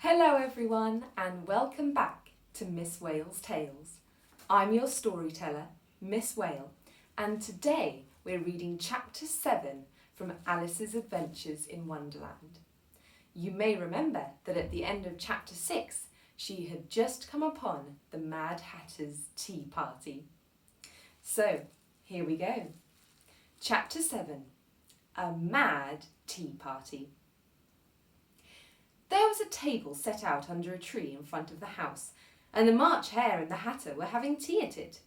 Hello everyone and welcome back to Miss Whale's Tales. I'm your storyteller, Miss Whale, and today we're reading Chapter 7 from Alice's Adventures in Wonderland. You may remember that at the end of Chapter 6 she had just come upon the Mad Hatter's tea party. So here we go. Chapter 7, A Mad Tea Party. There was a table set out under a tree in front of the house, and the March Hare and the Hatter were having tea at it.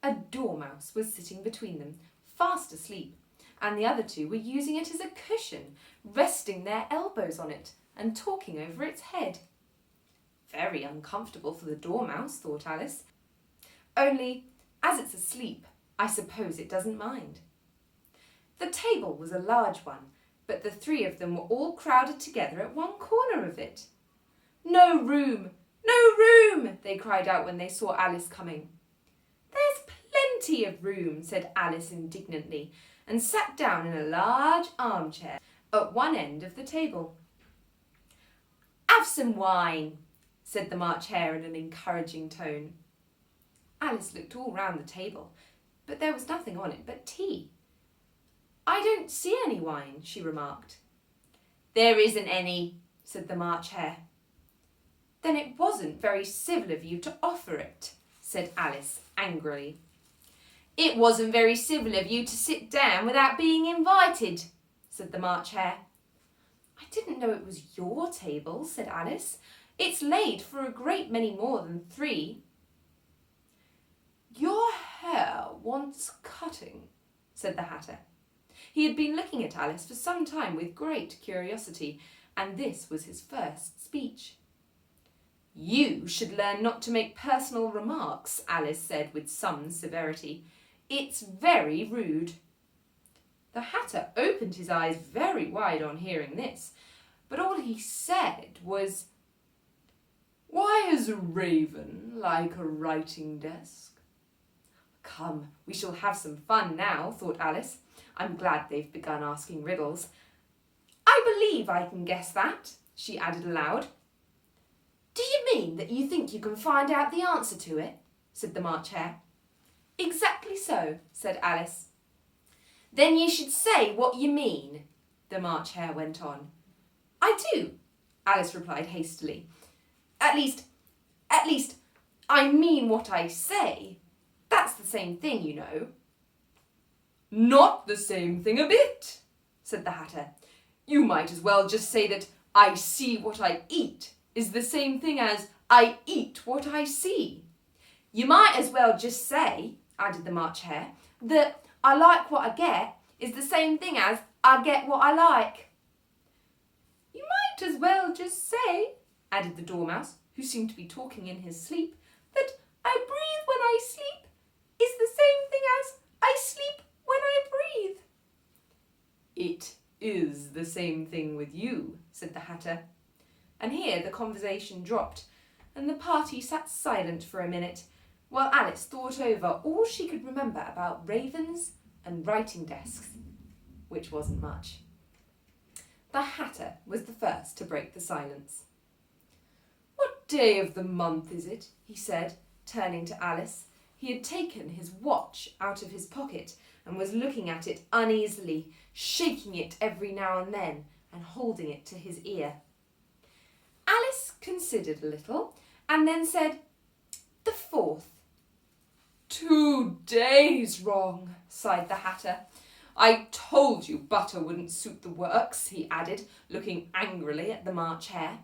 A Dormouse was sitting between them, fast asleep, and the other two were using it as a cushion, resting their elbows on it and talking over its head. Very uncomfortable for the Dormouse, thought Alice. Only, as it's asleep, I suppose it doesn't mind. The table was a large one, but the three of them were all crowded together at one corner of it. "No room! No room!" they cried out when they saw Alice coming. "There's plenty of room," said Alice indignantly, and sat down in a large armchair at one end of the table. "Have some wine," said the March Hare in an encouraging tone. Alice looked all round the table, but there was nothing on it but tea. "I don't see any wine," she remarked. "There isn't any," said the March Hare. "Then it wasn't very civil of you to offer it," said Alice angrily. "It wasn't very civil of you to sit down without being invited," said the March Hare. "I didn't know it was your table," said Alice. "It's laid for a great many more than 3. "Your hair wants cutting," said the Hatter. He had been looking at Alice for some time with great curiosity, and this was his first speech. "You should learn not to make personal remarks," Alice said with some severity. "It's very rude." The Hatter opened his eyes very wide on hearing this, but all he said was, "Why is a raven like a writing desk?" "Come, we shall have some fun now," thought Alice. "I'm glad they've begun asking riddles. I believe I can guess that," she added aloud. "Do you mean that you think you can find out the answer to it?" said the March Hare. "Exactly so," said Alice. "Then you should say what you mean," the March Hare went on. "I do," Alice replied hastily. At least, I mean what I say. That's the same thing, you know." "Not the same thing a bit," said the Hatter. "You might as well just say that I see what I eat is the same thing as I eat what I see." "You might as well just say," added the March Hare, "that I like what I get is the same thing as I get what I like." "You might as well just say," added the Dormouse, who seemed to be talking in his sleep, "that I breathe when I sleep is the same thing as I sleep when I breathe." "It is the same thing with you," said the Hatter. And here the conversation dropped, and the party sat silent for a minute, while Alice thought over all she could remember about ravens and writing desks, which wasn't much. The Hatter was the first to break the silence. "What day of the month is it?" he said, turning to Alice. He had taken his watch out of his pocket and was looking at it uneasily, shaking it every now and then and holding it to his ear. Alice considered a little and then said, "The 4th. "2 days wrong," sighed the Hatter. "I told you butter wouldn't suit the works," he added, looking angrily at the March Hare.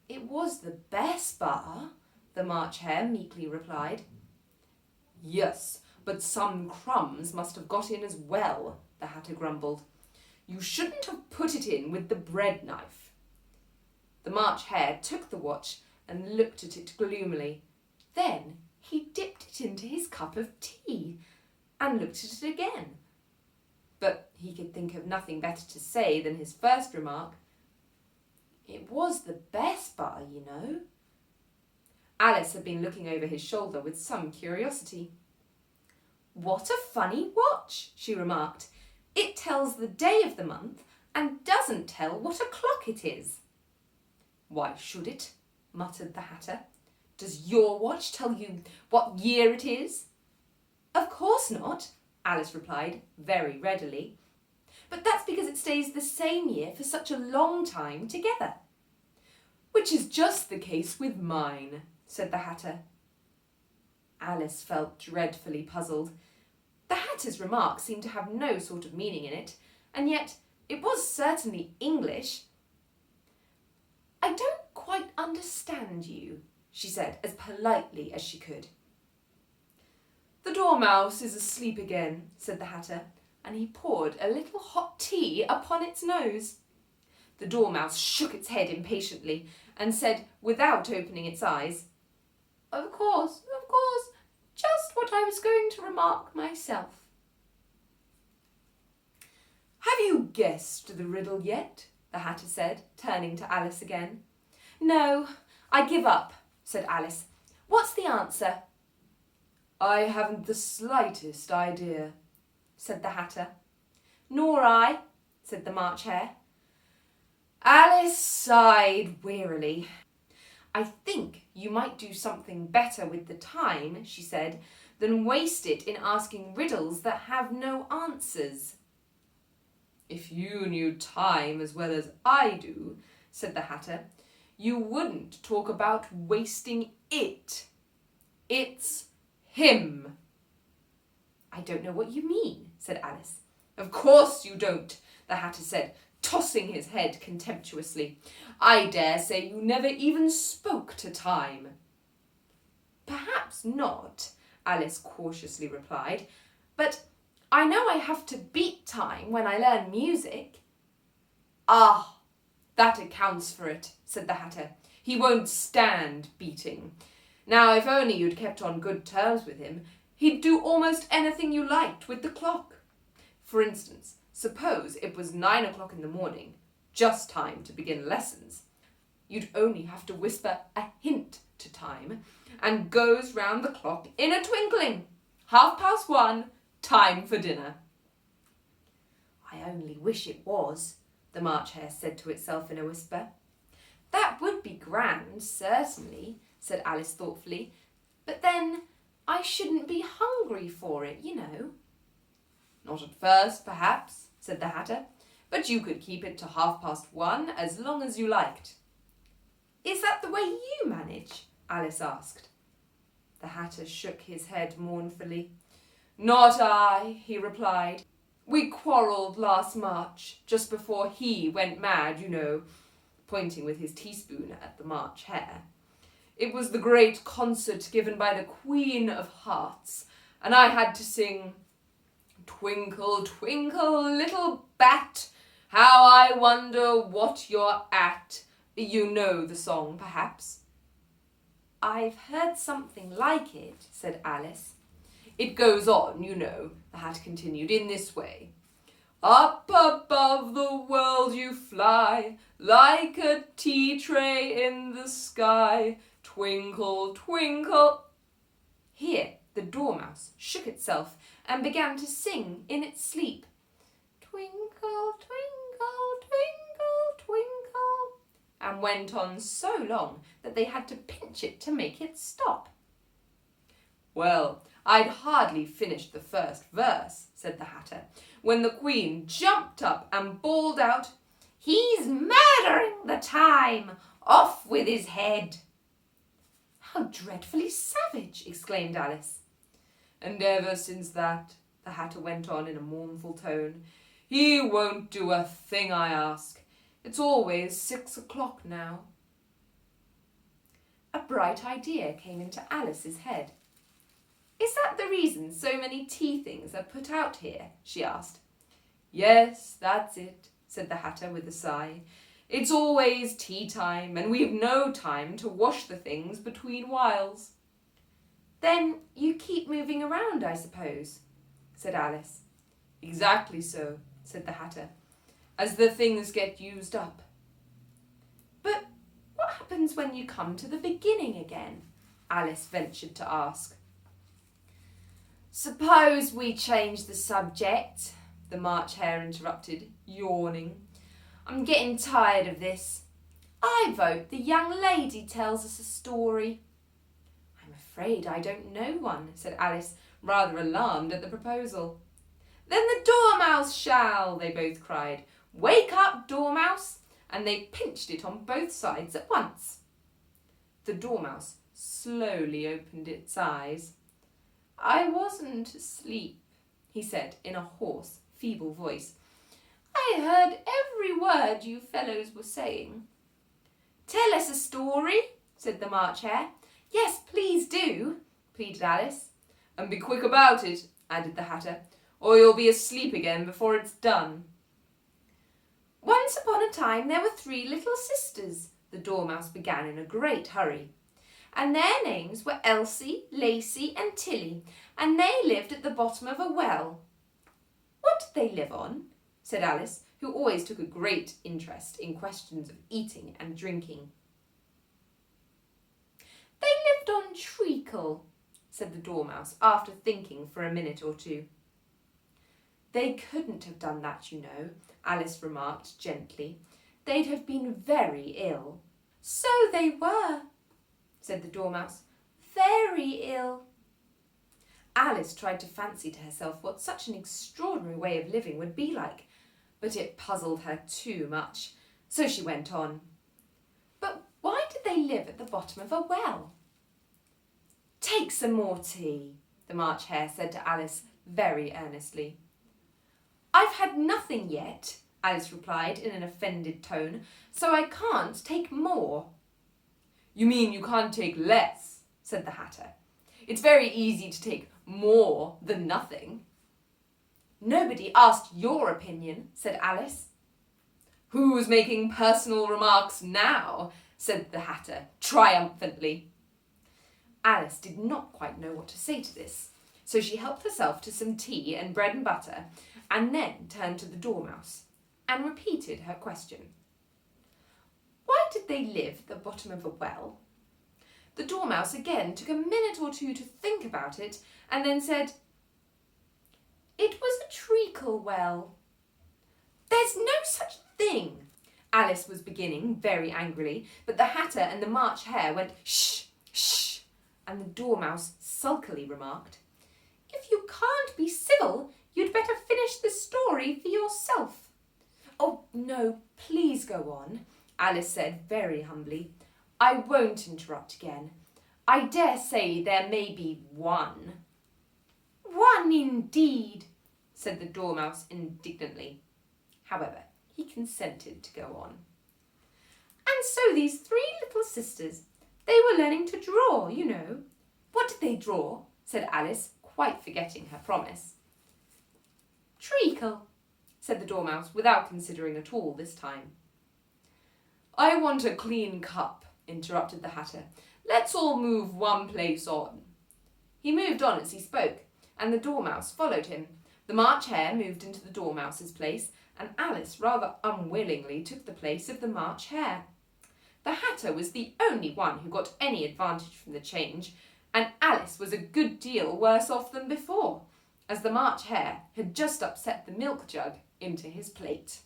"It was the best butter," the March Hare meekly replied. "Yes, but some crumbs must have got in as well," the Hatter grumbled. "You shouldn't have put it in with the bread knife." The March Hare took the watch and looked at it gloomily. Then he dipped it into his cup of tea and looked at it again. But he could think of nothing better to say than his first remark. "It was the best butter, you know." Alice had been looking over his shoulder with some curiosity. "What a funny watch," she remarked. "It tells the day of the month and doesn't tell what o'clock it is." "Why should it?" muttered the Hatter. "Does your watch tell you what year it is?" "Of course not," Alice replied, very readily. "But that's because it stays the same year for such a long time together." "Which is just the case with mine," said the Hatter. Alice felt dreadfully puzzled. The Hatter's remark seemed to have no sort of meaning in it, and yet it was certainly English. "I don't quite understand you," she said as politely as she could. "The Dormouse is asleep again," said the Hatter, and he poured a little hot tea upon its nose. The Dormouse shook its head impatiently and said, without opening its eyes, Of course, just what I was going to remark myself." "Have you guessed the riddle yet?" the Hatter said, turning to Alice again. "No, I give up," said Alice. "What's the answer?" "I haven't the slightest idea," said the Hatter. "Nor I," said the March Hare. Alice sighed wearily. "I think you might do something better with the time," she said, "than waste it in asking riddles that have no answers." "If you knew time as well as I do," said the Hatter, "you wouldn't talk about wasting it. It's him." "I don't know what you mean," said Alice. "Of course you don't," the Hatter said, tossing his head contemptuously. "I dare say you never even spoke to time." "Perhaps not," Alice cautiously replied, "but I know I have to beat time when I learn music." "Ah, that accounts for it," said the Hatter. "He won't stand beating. Now, if only you'd kept on good terms with him, he'd do almost anything you liked with the clock. For instance, suppose it was 9 o'clock in the morning, just time to begin lessons. You'd only have to whisper a hint to time, and goes round the clock in a twinkling. 1:30, time for dinner." "I only wish it was," the March Hare said to itself in a whisper. "That would be grand, certainly," said Alice thoughtfully. "But then I shouldn't be hungry for it, you know." "Not at first, perhaps," said the Hatter, "but you could keep it to 1:30 as long as you liked." "Is that the way you manage?" Alice asked. The Hatter shook his head mournfully. "Not I," he replied. "We quarrelled last March, just before he went mad, you know," pointing with his teaspoon at the March Hare. "It was the great concert given by the Queen of Hearts, and I had to sing, 'Twinkle, twinkle, little bat, how I wonder what you're at.' You know the song, perhaps?" "I've heard something like it," said Alice. "It goes on, you know," the Hatter continued, "in this way. 'Up above the world you fly, like a tea tray in the sky. Twinkle, twinkle.'" Here the Dormouse shook itself and began to sing in its sleep. "Twinkle, twinkle, twinkle, twinkle," and went on so long that they had to pinch it to make it stop. "Well, I'd hardly finished the first verse," said the Hatter, "when the Queen jumped up and bawled out, 'He's murdering the time! Off with his head!'" "How dreadfully savage!" exclaimed Alice. "And ever since that," the Hatter went on in a mournful tone, "he won't do a thing I ask. It's always 6 o'clock now." A bright idea came into Alice's head. "Is that the reason so many tea things are put out here?" she asked. "Yes, that's it," said the Hatter with a sigh. "It's always tea time, and we've no time to wash the things between whiles." "Then you keep moving around, I suppose?" said Alice. "Exactly so," said the Hatter, "as the things get used up." "But what happens when you come to the beginning again?" Alice ventured to ask. "Suppose we change the subject," the March Hare interrupted, yawning. "I'm getting tired of this. I vote the young lady tells us a story. I'm afraid I don't know one, said Alice, rather alarmed at the proposal. Then the Dormouse shall, they both cried. Wake up, Dormouse! And they pinched it on both sides at once. The Dormouse slowly opened its eyes. I wasn't asleep, he said in a hoarse, feeble voice. I heard every word you fellows were saying. Tell us a story, said the March Hare. Yes, please do, pleaded Alice. And be quick about it, added the Hatter, or you'll be asleep again before it's done. Once upon a time there were 3 little sisters, the Dormouse began in a great hurry. And their names were Elsie, Lacey and Tilly, and they lived at the bottom of a well. What did they live on? Said Alice, who always took a great interest in questions of eating and drinking. They lived on treacle, said the Dormouse, after thinking for a minute or two. They couldn't have done that, you know, Alice remarked gently. They'd have been very ill. So they were, said the Dormouse. Very ill. Alice tried to fancy to herself what such an extraordinary way of living would be like, but it puzzled her too much, so she went on. But why did they live at the bottom of a well? Take some more tea, the March Hare said to Alice very earnestly. I've had nothing yet, Alice replied in an offended tone, so I can't take more. You mean you can't take less, said the Hatter. It's very easy to take more than nothing. Nobody asked your opinion, said Alice. Who's making personal remarks now? Said the Hatter triumphantly. Alice did not quite know what to say to this, so she helped herself to some tea and bread and butter, and then turned to the Dormouse and repeated her question. Why did they live at the bottom of a well? The Dormouse again took a minute or two to think about it, and then said, It was a treacle well. There's no such thing, Alice was beginning very angrily, but the Hatter and the March Hare went shh, shh, and the Dormouse sulkily remarked, If you can't be civil, you'd better finish the story for yourself. Oh, no, please go on, Alice said very humbly. I won't interrupt again. I dare say there may be one. One indeed, said the Dormouse indignantly. However, he consented to go on. And so these 3 little sisters, they were learning to draw, you know. What did they draw? Said Alice, quite forgetting her promise. Treacle, said the Dormouse, without considering at all this time. I want a clean cup, interrupted the Hatter. Let's all move one place on. He moved on as he spoke, and the Dormouse followed him. The March Hare moved into the Dormouse's place, and Alice rather unwillingly took the place of the March Hare. The Hatter was the only one who got any advantage from the change, and Alice was a good deal worse off than before, as the March Hare had just upset the milk jug into his plate.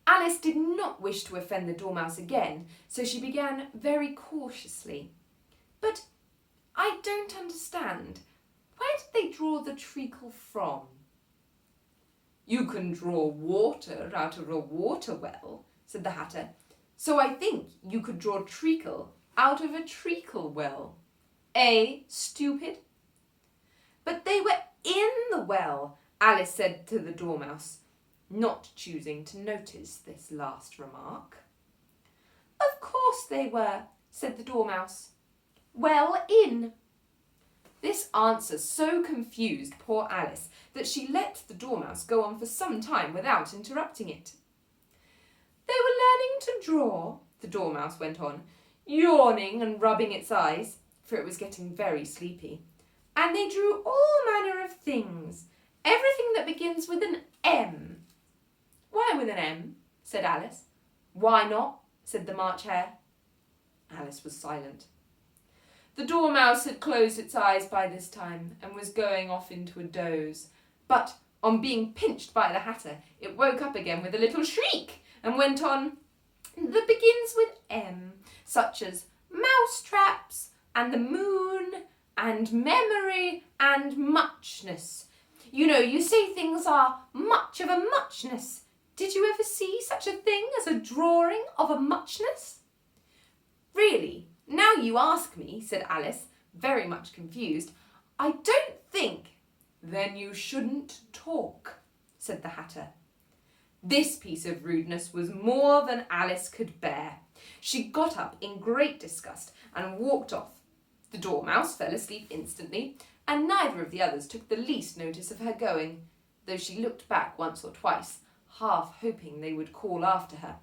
Alice did not wish to offend the Dormouse again, so she began very cautiously. But I don't understand. Where did they draw the treacle from? You can draw water out of a water well, said the Hatter, so I think you could draw treacle out of a treacle well. Eh, stupid? But they were in the well, Alice said to the Dormouse, not choosing to notice this last remark. Of course they were, said the Dormouse. Well in. This answer so confused poor Alice that she let the Dormouse go on for some time without interrupting it. They were learning to draw, the Dormouse went on, yawning and rubbing its eyes, for it was getting very sleepy, and they drew all manner of things, everything that begins with an M. Why with an M? Said Alice. Why not? Said the March Hare. Alice was silent. The Dormouse had closed its eyes by this time and was going off into a doze, but on being pinched by the Hatter, it woke up again with a little shriek and went on, that begins with M, such as mousetraps and the moon and memory and muchness. You know, you say things are much of a muchness. Did you ever see such a thing as a drawing of a muchness? Really, now you ask me, said Alice, very much confused. I don't think. Then you shouldn't talk, said the Hatter. This piece of rudeness was more than Alice could bear. She got up in great disgust and walked off. The Dormouse fell asleep instantly, and neither of the others took the least notice of her going, though she looked back once or twice, half hoping they would call after her.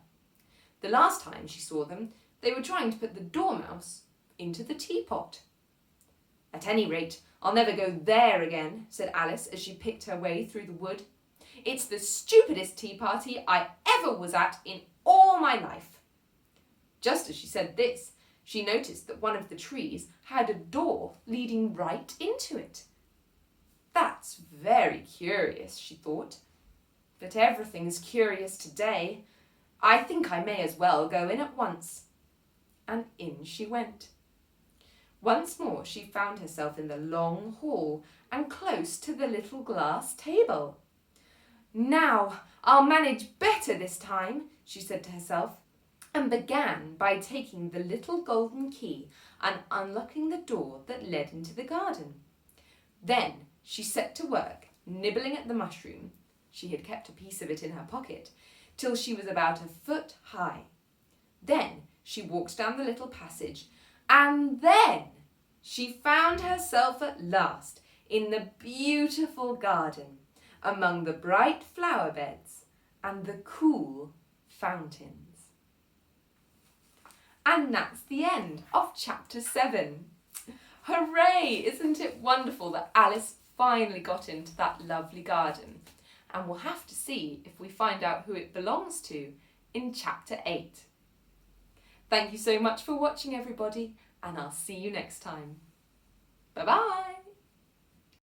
The last time she saw them, they were trying to put the Dormouse into the teapot. At any rate, I'll never go there again, said Alice as she picked her way through the wood. It's the stupidest tea party I ever was at in all my life. Just as she said this, she noticed that one of the trees had a door leading right into it. That's very curious, she thought. But everything's curious today. I think I may as well go in at once. And in she went. Once more she found herself in the long hall and close to the little glass table. Now I'll manage better this time, she said to herself, and began by taking the little golden key and unlocking the door that led into the garden. Then she set to work, nibbling at the mushroom, she had kept a piece of it in her pocket, till she was about 1 foot high. Then she walked down the little passage, and then she found herself at last in the beautiful garden, among the bright flower beds and the cool fountains. And that's the end of chapter 7. Hooray! Isn't it wonderful that Alice finally got into that lovely garden? And we'll have to see if we find out who it belongs to in chapter 8. Thank you so much for watching, everybody, and I'll see you next time. Bye-bye!